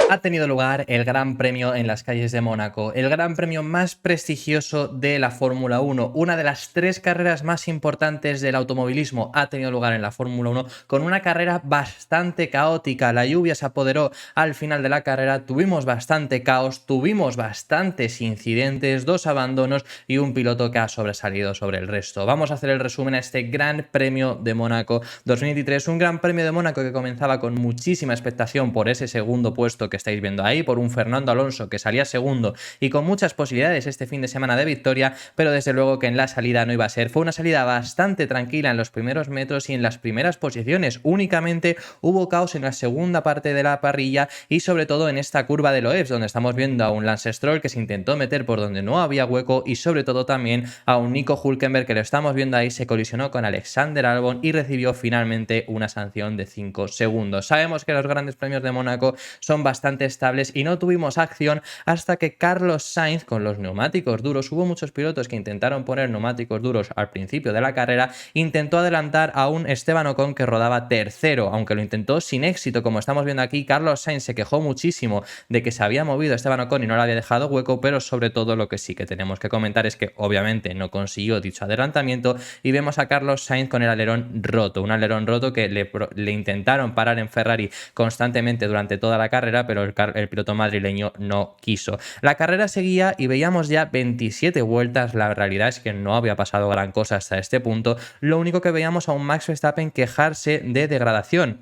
Ha tenido lugar el Gran Premio en las calles de Mónaco, el Gran Premio más prestigioso de la Fórmula 1, una de las 3 carreras más importantes del automovilismo ha tenido lugar en la Fórmula 1 con una carrera bastante caótica. La lluvia se apoderó al final de la carrera, tuvimos bastante caos, tuvimos bastantes incidentes, 2 abandonos y un piloto que ha sobresalido sobre el resto. Vamos a hacer el resumen a este Gran Premio de Mónaco 2023, un Gran Premio de Mónaco que comenzaba con muchísima expectación por ese segundo puesto que estáis viendo ahí, por un Fernando Alonso que salía segundo y con muchas posibilidades este fin de semana de victoria, pero desde luego que en la salida no iba a ser. Fue una salida bastante tranquila en los primeros metros y en las primeras posiciones. Únicamente hubo caos en la segunda parte de la parrilla y sobre todo en esta curva de Loebs, donde estamos viendo a un Lance Stroll que se intentó meter por donde no había hueco y sobre todo también a un Nico Hülkenberg que lo estamos viendo ahí, se colisionó con Alexander Albon y recibió finalmente una sanción de 5 segundos. Sabemos que los grandes premios de Mónaco son bastante estables y no tuvimos acción hasta que Carlos Sainz con los neumáticos duros, hubo muchos pilotos que intentaron poner neumáticos duros al principio de la carrera, intentó adelantar a un Esteban Ocon que rodaba tercero, aunque lo intentó sin éxito. Como estamos viendo aquí, Carlos Sainz se quejó muchísimo de que se había movido Esteban Ocon y no le había dejado hueco, pero sobre todo lo que sí que tenemos que comentar es que obviamente no consiguió dicho adelantamiento y vemos a Carlos Sainz con el alerón roto, un alerón roto que le intentaron parar en Ferrari constantemente durante toda la carrera, pero el piloto madrileño no quiso. La carrera seguía y veíamos ya 27 vueltas. La realidad es que no había pasado gran cosa hasta este punto. Lo único que veíamos a un Max Verstappen quejarse de degradación.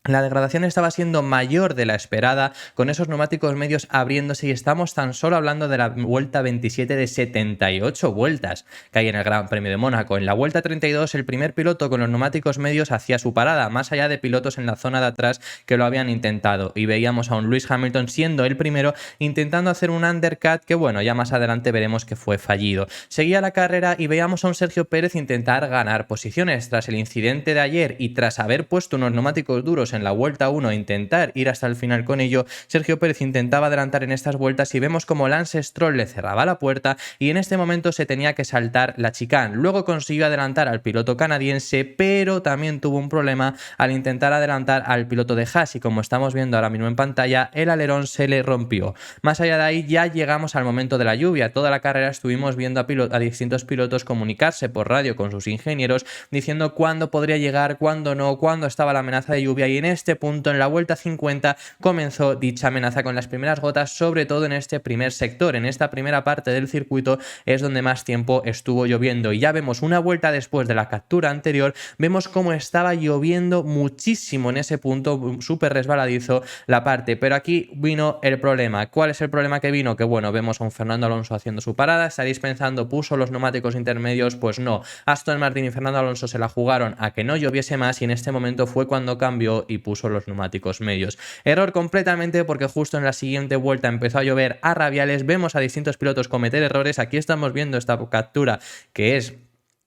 La degradación estaba siendo mayor de la esperada, con esos neumáticos medios abriéndose, y estamos tan solo hablando de la vuelta 27 de 78 vueltas que hay en el Gran Premio de Mónaco. En la vuelta 32 el primer piloto con los neumáticos medios hacía su parada, más allá de pilotos en la zona de atrás que lo habían intentado, y veíamos a un Lewis Hamilton siendo el primero intentando hacer un undercut que bueno, ya más adelante veremos que fue fallido. Seguía la carrera y veíamos a un Sergio Pérez intentar ganar posiciones. Tras el incidente de ayer y tras haber puesto unos neumáticos duros en la vuelta 1 e intentar ir hasta el final con ello, Sergio Pérez intentaba adelantar en estas vueltas y vemos como Lance Stroll le cerraba la puerta y en este momento se tenía que saltar la chicane. Luego consiguió adelantar al piloto canadiense, pero también tuvo un problema al intentar adelantar al piloto de Haas y como estamos viendo ahora mismo en pantalla, el alerón se le rompió. Más allá de ahí ya llegamos al momento de la lluvia. Toda la carrera estuvimos viendo a distintos pilotos comunicarse por radio con sus ingenieros diciendo cuándo podría llegar, cuándo no, cuándo estaba la amenaza de lluvia, y en este punto, en la vuelta 50, comenzó dicha amenaza con las primeras gotas, sobre todo en este primer sector. En esta primera parte del circuito es donde más tiempo estuvo lloviendo y ya vemos una vuelta después de la captura anterior, vemos cómo estaba lloviendo muchísimo en ese punto, súper resbaladizo la parte, pero aquí vino el problema. ¿Cuál es el problema que vino? Que bueno, vemos a un Fernando Alonso haciendo su parada. Estaréis pensando, ¿puso los neumáticos intermedios? Pues no, Aston Martin y Fernando Alonso se la jugaron a que no lloviese más y en este momento fue cuando cambió y puso los neumáticos medios. Error completamente, porque justo en la siguiente vuelta empezó a llover a rabiales. Vemos a distintos pilotos cometer errores. Aquí estamos viendo esta captura que es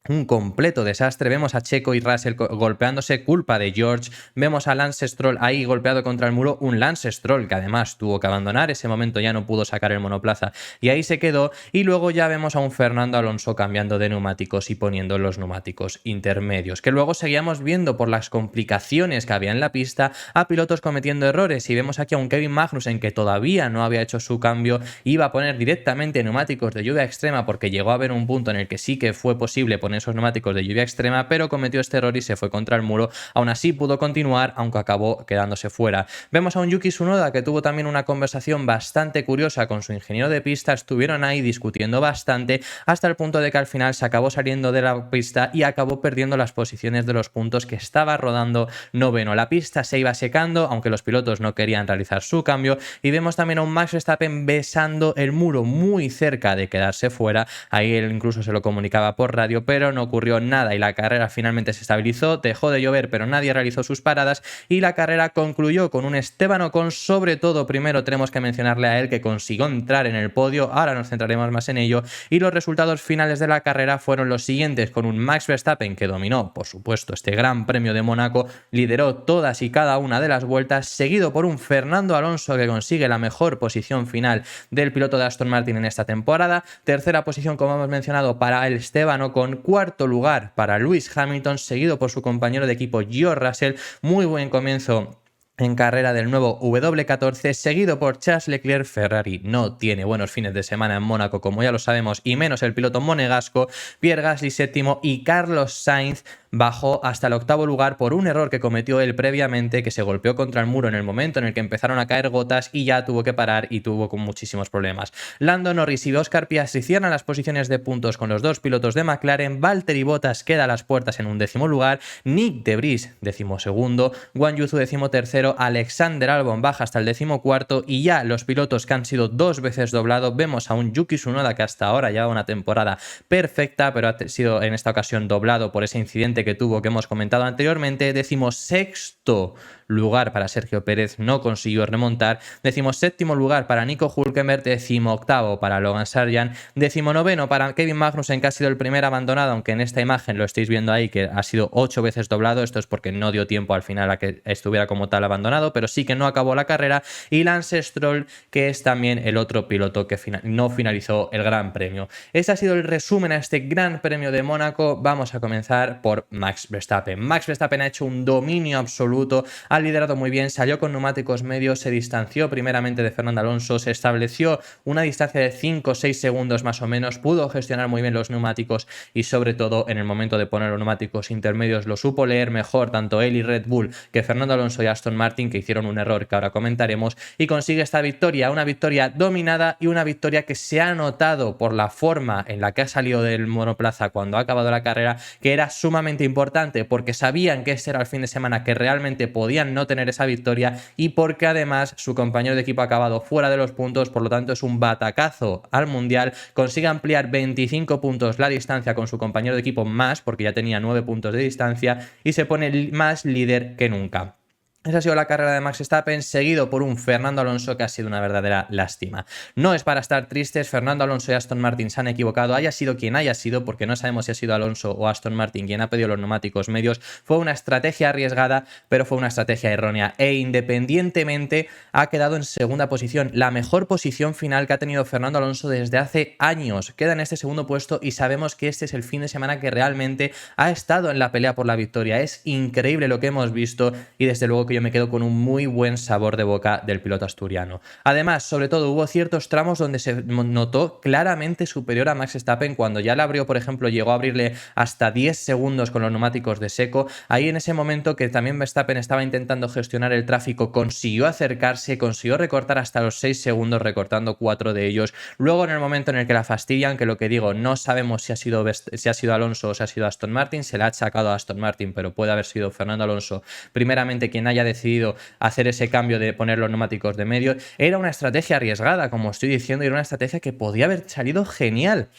un completo desastre. Vemos a Checo y Russell golpeándose, culpa de George. Vemos a Lance Stroll ahí golpeado contra el muro, un Lance Stroll que además tuvo que abandonar, ese momento ya no pudo sacar el monoplaza y ahí se quedó. Y luego ya vemos a un Fernando Alonso cambiando de neumáticos y poniendo los neumáticos intermedios, que luego seguíamos viendo por las complicaciones que había en la pista a pilotos cometiendo errores. Y vemos aquí a un Kevin Magnussen que todavía no había hecho su cambio, iba a poner directamente neumáticos de lluvia extrema porque llegó a haber un punto en el que sí que fue posible poner esos neumáticos de lluvia extrema, pero cometió este error y se fue contra el muro. Aún así pudo continuar, aunque acabó quedándose fuera. Vemos a un Yuki Tsunoda que tuvo también una conversación bastante curiosa con su ingeniero de pista. Estuvieron ahí discutiendo bastante hasta el punto de que al final se acabó saliendo de la pista y acabó perdiendo las posiciones de los puntos que estaba rodando noveno. La pista se iba secando, aunque los pilotos no querían realizar su cambio, y vemos también a un Max Verstappen besando el muro muy cerca de quedarse fuera. Ahí él incluso se lo comunicaba por radio, pero no ocurrió nada y la carrera finalmente se estabilizó. Dejó de llover, pero nadie realizó sus paradas y la carrera concluyó con un Esteban Ocon. Sobre todo, primero tenemos que mencionarle a él que consiguió entrar en el podio, ahora nos centraremos más en ello, y los resultados finales de la carrera fueron los siguientes, con un Max Verstappen que dominó, por supuesto, este Gran Premio de Mónaco, lideró todas y cada una de las vueltas, seguido por un Fernando Alonso que consigue la mejor posición final del piloto de Aston Martin en esta temporada. Tercera posición, como hemos mencionado, para el Esteban Ocon. Cuarto lugar para Lewis Hamilton, seguido por su compañero de equipo George Russell. Muy buen comienzo en carrera del nuevo W14, seguido por Charles Leclerc. Ferrari no tiene buenos fines de semana en Mónaco, como ya lo sabemos, y menos el piloto monegasco. Pierre Gasly séptimo y Carlos Sainz bajó hasta el octavo lugar por un error que cometió él previamente, que se golpeó contra el muro en el momento en el que empezaron a caer gotas y ya tuvo que parar y tuvo con muchísimos problemas. Lando Norris y Oscar Piastri cierran las posiciones de puntos con los dos pilotos de McLaren. Valtteri Bottas queda a las puertas en un 10º lugar, Nick de Vries 12º, Guan Yu Zhou 13º, Alexander Albon baja hasta el 14º y ya los pilotos que han sido 2 veces doblados, vemos a un Yuki Tsunoda que hasta ahora lleva una temporada perfecta, pero ha sido en esta ocasión doblado por ese incidente que tuvo, que hemos comentado anteriormente. 16º lugar para Sergio Pérez, no consiguió remontar. 17º lugar para Nico Hülkenberg, 18º para Logan Sargent, 19º para Kevin Magnussen, que ha sido el primer abandonado, aunque en esta imagen lo estáis viendo ahí, que ha sido 8 veces doblado. Esto es porque no dio tiempo al final a que estuviera como tal abandonado, pero sí que no acabó la carrera. Y Lance Stroll, que es también el otro piloto que no finalizó el Gran Premio. Ese ha sido el resumen a este Gran Premio de Mónaco. Vamos a comenzar por Max Verstappen. Max Verstappen ha hecho un dominio absoluto, ha liderado muy bien, salió con neumáticos medios, se distanció primeramente de Fernando Alonso, se estableció una distancia de 5 o 6 segundos más o menos, pudo gestionar muy bien los neumáticos y sobre todo en el momento de poner los neumáticos intermedios lo supo leer mejor tanto él y Red Bull que Fernando Alonso y Aston Martin, que hicieron un error que ahora comentaremos, y consigue esta victoria, una victoria dominada y una victoria que se ha notado por la forma en la que ha salido del monoplaza cuando ha acabado la carrera, que era sumamente importante porque sabían que este era el fin de semana que realmente podían no tener esa victoria y porque además su compañero de equipo ha acabado fuera de los puntos, por lo tanto es un batacazo al mundial. Consigue ampliar 25 puntos la distancia con su compañero de equipo más, porque ya tenía 9 puntos de distancia, y se pone más líder que nunca. Esa ha sido la carrera de Max Verstappen, seguido por un Fernando Alonso que ha sido una verdadera lástima. No es para estar tristes, Fernando Alonso y Aston Martin se han equivocado, haya sido quien haya sido, porque no sabemos si ha sido Alonso o Aston Martin quien ha pedido los neumáticos medios. Fue una estrategia arriesgada, pero fue una estrategia errónea e independientemente ha quedado en segunda posición, la mejor posición final que ha tenido Fernando Alonso desde hace años. Queda en este segundo puesto y sabemos que este es el fin de semana que realmente ha estado en la pelea por la victoria. Es increíble lo que hemos visto y desde luego que yo me quedo con un muy buen sabor de boca del piloto asturiano. Además, sobre todo, hubo ciertos tramos donde se notó claramente superior a Max Verstappen cuando ya le abrió, por ejemplo, llegó a abrirle hasta 10 segundos con los neumáticos de seco. Ahí en ese momento que también Verstappen estaba intentando gestionar el tráfico, consiguió acercarse, consiguió recortar hasta los 6 segundos, recortando 4 de ellos. Luego en el momento en el que la fastidian, que lo que digo, no sabemos si ha sido Alonso o si ha sido Aston Martin, se le ha achacado a Aston Martin, pero puede haber sido Fernando Alonso primeramente quien haya decidido hacer ese cambio de poner los neumáticos de medio. Era una estrategia arriesgada, como estoy diciendo, y era una estrategia que podía haber salido genial.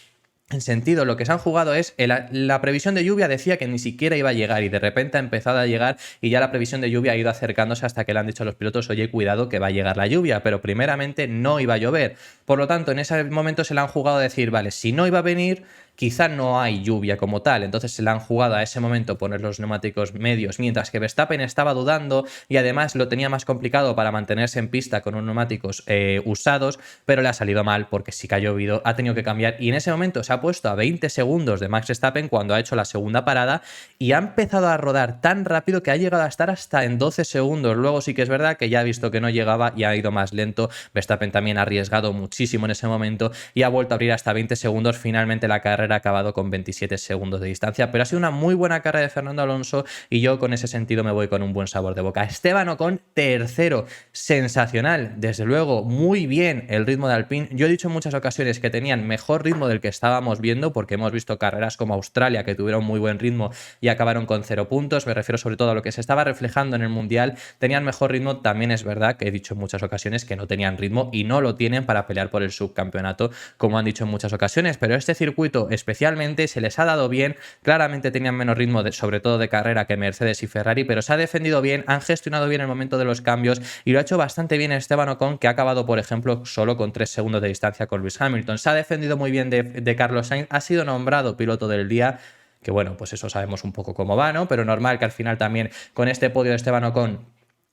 En sentido, lo que se han jugado es, la previsión de lluvia decía que ni siquiera iba a llegar y de repente ha empezado a llegar y ya la previsión de lluvia ha ido acercándose hasta que le han dicho a los pilotos, oye, cuidado que va a llegar la lluvia, pero primeramente no iba a llover. Por lo tanto, en ese momento se le han jugado a decir, vale, si no iba a venir, quizá no hay lluvia como tal, entonces se le han jugado a ese momento poner los neumáticos medios, mientras que Verstappen estaba dudando y además lo tenía más complicado para mantenerse en pista con unos neumáticos usados, pero le ha salido mal porque sí que ha llovido, ha tenido que cambiar y en ese momento se ha puesto a 20 segundos de Max Verstappen cuando ha hecho la segunda parada y ha empezado a rodar tan rápido que ha llegado a estar hasta en 12 segundos. Luego sí que es verdad que ya ha visto que no llegaba y ha ido más lento. Verstappen también ha arriesgado muchísimo en ese momento y ha vuelto a abrir hasta 20 segundos. Finalmente la carrera ha acabado con 27 segundos de distancia, pero ha sido una muy buena carrera de Fernando Alonso y yo con ese sentido me voy con un buen sabor de boca. Esteban Ocon, tercero, sensacional, desde luego, muy bien el ritmo de Alpine. Yo he dicho en muchas ocasiones que tenían mejor ritmo del que estábamos viendo, porque hemos visto carreras como Australia que tuvieron muy buen ritmo y acabaron con 0 puntos, me refiero sobre todo a lo que se estaba reflejando en el Mundial, tenían mejor ritmo. También es verdad que he dicho en muchas ocasiones que no tenían ritmo y no lo tienen para pelear por el subcampeonato, como han dicho en muchas ocasiones, pero este circuito especialmente se les ha dado bien. Claramente tenían menos ritmo, sobre todo de carrera, que Mercedes y Ferrari, pero se ha defendido bien, han gestionado bien el momento de los cambios y lo ha hecho bastante bien Esteban Ocon, que ha acabado, por ejemplo, solo con 3 segundos de distancia con Lewis Hamilton. Se ha defendido muy bien de Carlos Sainz, ha sido nombrado piloto del día, que bueno, pues eso sabemos un poco cómo va, ¿no? Pero normal que al final también con este podio de Esteban Ocon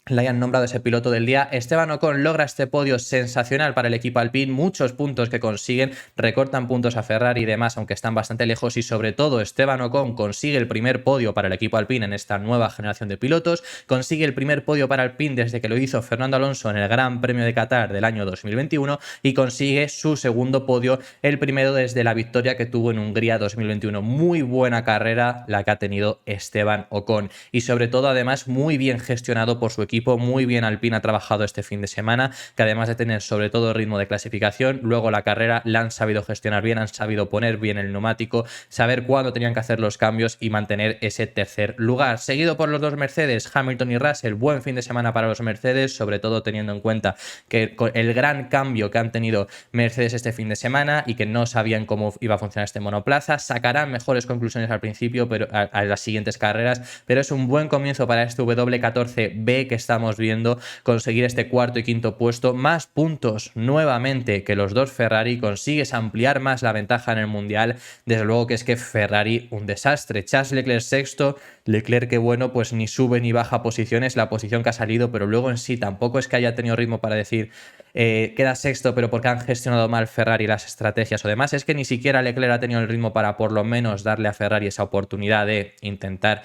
le hayan nombrado ese piloto del día. Esteban Ocon logra este podio sensacional para el equipo Alpine, muchos puntos que consiguen, recortan puntos a Ferrari y demás, aunque están bastante lejos, y sobre todo Esteban Ocon consigue el primer podio para el equipo Alpine en esta nueva generación de pilotos, consigue el primer podio para Alpine desde que lo hizo Fernando Alonso en el Gran Premio de Qatar del año 2021 y consigue su segundo podio, el primero desde la victoria que tuvo en Hungría 2021. Muy buena carrera la que ha tenido Esteban Ocon y sobre todo además muy bien gestionado por su equipo. Muy bien Alpine ha trabajado este fin de semana, que además de tener sobre todo ritmo de clasificación, luego la carrera la han sabido gestionar bien, han sabido poner bien el neumático, saber cuándo tenían que hacer los cambios y mantener ese tercer lugar. Seguido por los dos Mercedes, Hamilton y Russell, buen fin de semana para los Mercedes, sobre todo teniendo en cuenta que el gran cambio que han tenido Mercedes este fin de semana y que no sabían cómo iba a funcionar este monoplaza, sacarán mejores conclusiones al principio, pero a las siguientes carreras, pero es un buen comienzo para este W14B que estamos viendo, conseguir este cuarto y quinto puesto, más puntos nuevamente que los dos Ferrari, consigues ampliar más la ventaja en el Mundial. Desde luego que es que Ferrari un desastre, Charles Leclerc sexto, Leclerc que bueno, pues ni sube ni baja posiciones, la posición que ha salido, pero luego en sí tampoco es que haya tenido ritmo para decir queda sexto, pero porque han gestionado mal Ferrari las estrategias o demás, es que ni siquiera Leclerc ha tenido el ritmo para por lo menos darle a Ferrari esa oportunidad de intentar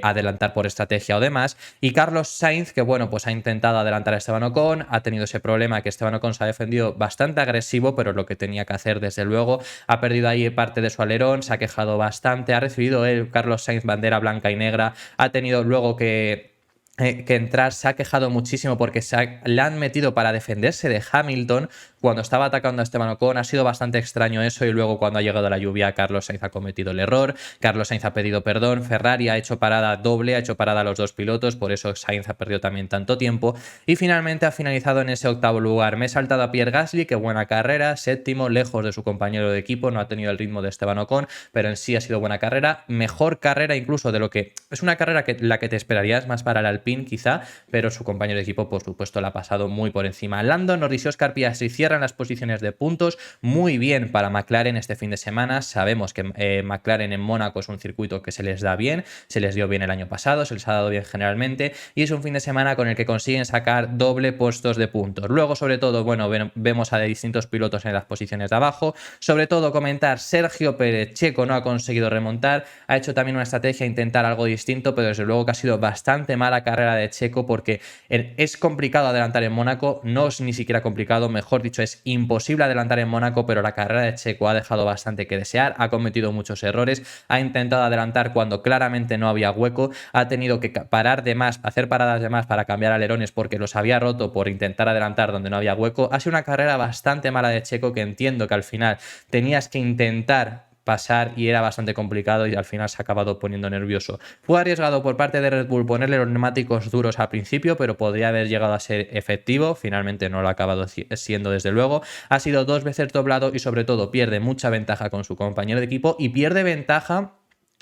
adelantar por estrategia o demás. Y Carlos Sainz, que bueno, pues ha intentado adelantar a Esteban Ocon, ha tenido ese problema que Esteban Ocon se ha defendido bastante agresivo, pero lo que tenía que hacer desde luego, ha perdido ahí parte de su alerón, se ha quejado bastante, ha recibido Carlos Sainz bandera blanca y negra, ha tenido luego que entrar, se ha quejado muchísimo porque le han metido para defenderse de Hamilton cuando estaba atacando a Esteban Ocon. Ha sido bastante extraño eso y luego cuando ha llegado la lluvia Carlos Sainz ha cometido el error, Carlos Sainz ha pedido perdón, Ferrari ha hecho parada doble, ha hecho parada a los dos pilotos, por eso Sainz ha perdido también tanto tiempo y finalmente ha finalizado en ese octavo lugar. Me he saltado a Pierre Gasly, que buena carrera, séptimo, lejos de su compañero de equipo, no ha tenido el ritmo de Esteban Ocon, pero en sí ha sido buena carrera, mejor carrera incluso de lo que es una carrera que la que te esperarías más para el Alpine quizá, pero su compañero de equipo por supuesto la ha pasado muy por encima. Lando Norris y Oscar Piastri cierran las posiciones de puntos, muy bien para McLaren este fin de semana. Sabemos que McLaren en Mónaco es un circuito que se les da bien, se les dio bien el año pasado, se les ha dado bien generalmente y es un fin de semana con el que consiguen sacar doble puestos de puntos. Luego sobre todo, bueno, vemos a distintos pilotos en las posiciones de abajo, sobre todo comentar Sergio Pérez, Checo no ha conseguido remontar, ha hecho también una estrategia intentar algo distinto, pero desde luego que ha sido bastante mala carrera de Checo porque es complicado adelantar en Mónaco, no es ni siquiera complicado, mejor dicho es imposible adelantar en Mónaco, pero la carrera de Checo ha dejado bastante que desear, ha cometido muchos errores, ha intentado adelantar cuando claramente no había hueco, ha tenido que parar de más, hacer paradas de más para cambiar alerones porque los había roto por intentar adelantar donde no había hueco. Ha sido una carrera bastante mala de Checo que entiendo que al final tenías que intentar pasar y era bastante complicado y al final se ha acabado poniendo nervioso. Fue arriesgado por parte de Red Bull ponerle los neumáticos duros al principio, pero podría haber llegado a ser efectivo, finalmente no lo ha acabado siendo desde luego. Ha sido dos veces doblado y sobre todo pierde mucha ventaja con su compañero de equipo y pierde ventaja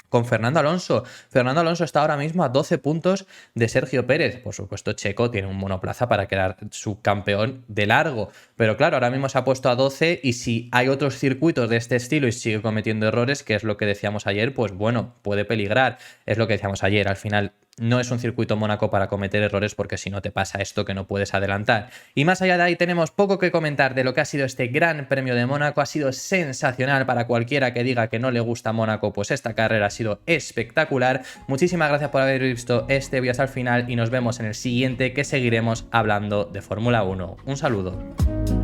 con Fernando Alonso. Fernando Alonso está ahora mismo a 12 puntos de Sergio Pérez. Por supuesto, Checo tiene un monoplaza para quedar subcampeón de largo. Pero claro, ahora mismo se ha puesto a 12 y si hay otros circuitos de este estilo y sigue cometiendo errores, que es lo que decíamos ayer, pues bueno, puede peligrar. Es lo que decíamos ayer. Al final no es un circuito Mónaco para cometer errores porque si no te pasa esto que no puedes adelantar. Y más allá de ahí tenemos poco que comentar de lo que ha sido este Gran Premio de Mónaco. Ha sido sensacional para cualquiera que diga que no le gusta Mónaco, pues esta carrera ha sido espectacular. Muchísimas gracias por haber visto este vídeo hasta el final y nos vemos en el siguiente que seguiremos hablando de Fórmula 1. Un saludo.